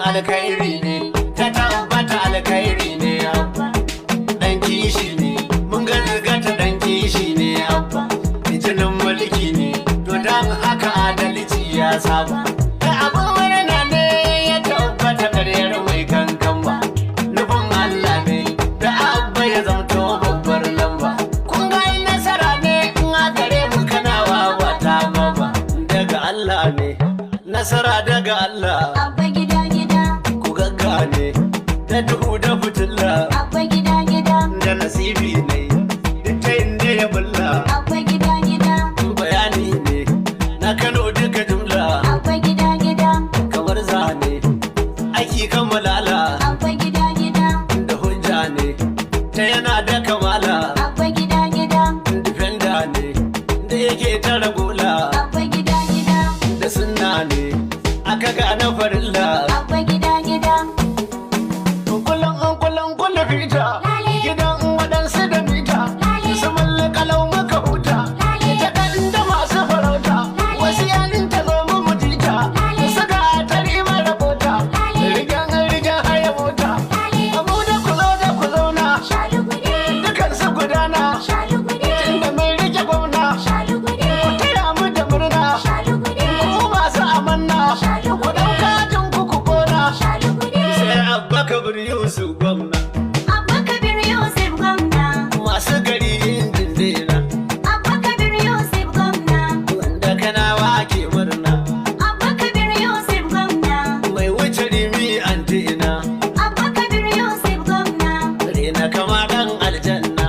alkhairi ne ta tabbata alkhairi ne abba dan kishi ne mun ga ta dan kishi ne abba jinin mulki ne to dan haka adalci ya saba da abun murna ne ya tabbata karyar mai kankan ba nufin Allah ne da abba ya zamto babbar lamba kun ga nasara ne in a gare mu kana wawata baba daga Allah ne nasara daga Allah abba gida gida ku gaggane da duhu da fitilla abba gida gida da nasibi ne duk ta inda ya bulla abba gida gida bayani ne na Kano duka jumla abba gida gida kamar zane aiki kan malala abba gida gida da hujja ne ta yana da kamala abba gida gida defender ne da yake tara gola abba gida gida da sunna ne aka gane farilla abba gida gida kullum fita gidan waɗansu da mita su mallaka lau maka huta ita ɗan da masu farauta wasu yanin ta zo mu mutita suka tari mara bota rigen haya mota abu da ku zauna dukan su gudana tunda mai rike gwamna ku taya mu da murna ku masu amanna ku ɗauka jin ku kona sai abba kabir yusuf gwamna abba kabir yusuf gwamna masu gari yin dindina abba kabir yusuf gwamna wanda kanawa ke murna abba kabir yusuf gwamna mai wuce rimi antina abba kabir yusuf gwamna rena kama dan aljanna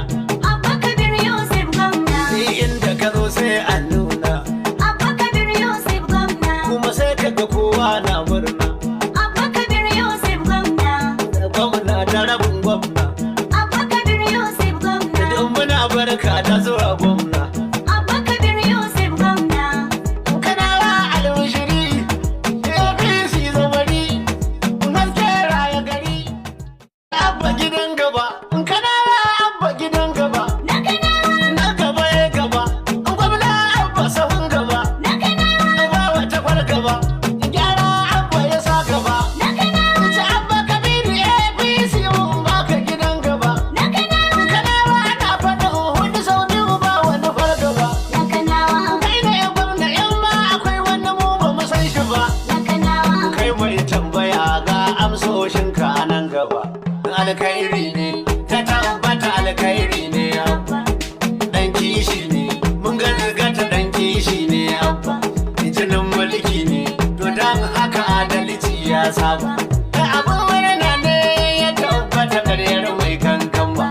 abba kabir yusuf gwamna ni inda ka zo sai an nuna abba kabir yusuf gwamna kuma sai kaga kowa na murna abba kabir yusuf gwamna gwamna da rabin gwamna abba kabir yusuf gwamna duk muna barka da zuwa gwamna abba kabir yusuf gwamna kanawa alwashiri APC zamani haske raya gari abba gidan gaba kanawa abba gidan gaba na kanawa na gaba ya gaba gwamna abba sahun gaba na kanawa ba wata kwar gaba gyara abba ya sa gaba na kanawa ta abba kabiru APC mun baka gidan gaba na kanawa kanawa ana faɗin hudu sau biyu ba wani fargaba na kanawa kai ne gwamna in ma akwai wani mu ba mu san shi ba na kanawa kai mai tambaya ga amsoshinka a nan gaba alkhairi ne ta tabbata alkhairi ne abba dan kishi ne mun ga ta dan kishi ne abba jinin mulki ne to dan haka adalci ya saba da abin murna ne ya tabbata karyar mai kankan ba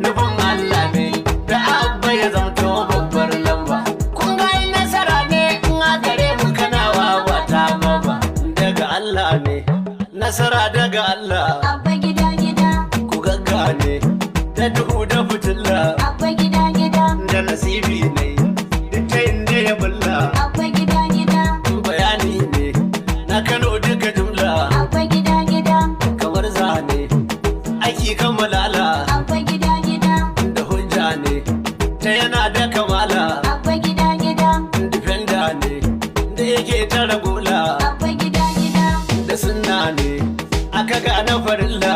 nufin Allah ne da abba ya zamto babbar lamba kun ga nasara ne in a gare mu kana wawata baba daga Allah ne nasara daga Allah abba gida gida ku gaggane da duhu da fitilla abba gida gida da nasibi ne duk ta inda ya bulla abba gida gida bayani ne na Kano duka jumla abba gida gida kamar zane aiki kan malala abba gida gida da hujja ne ta yana da kamala abba gida gida defender ne da yake tara gola abba gida gida da sunna ne aka gane farilla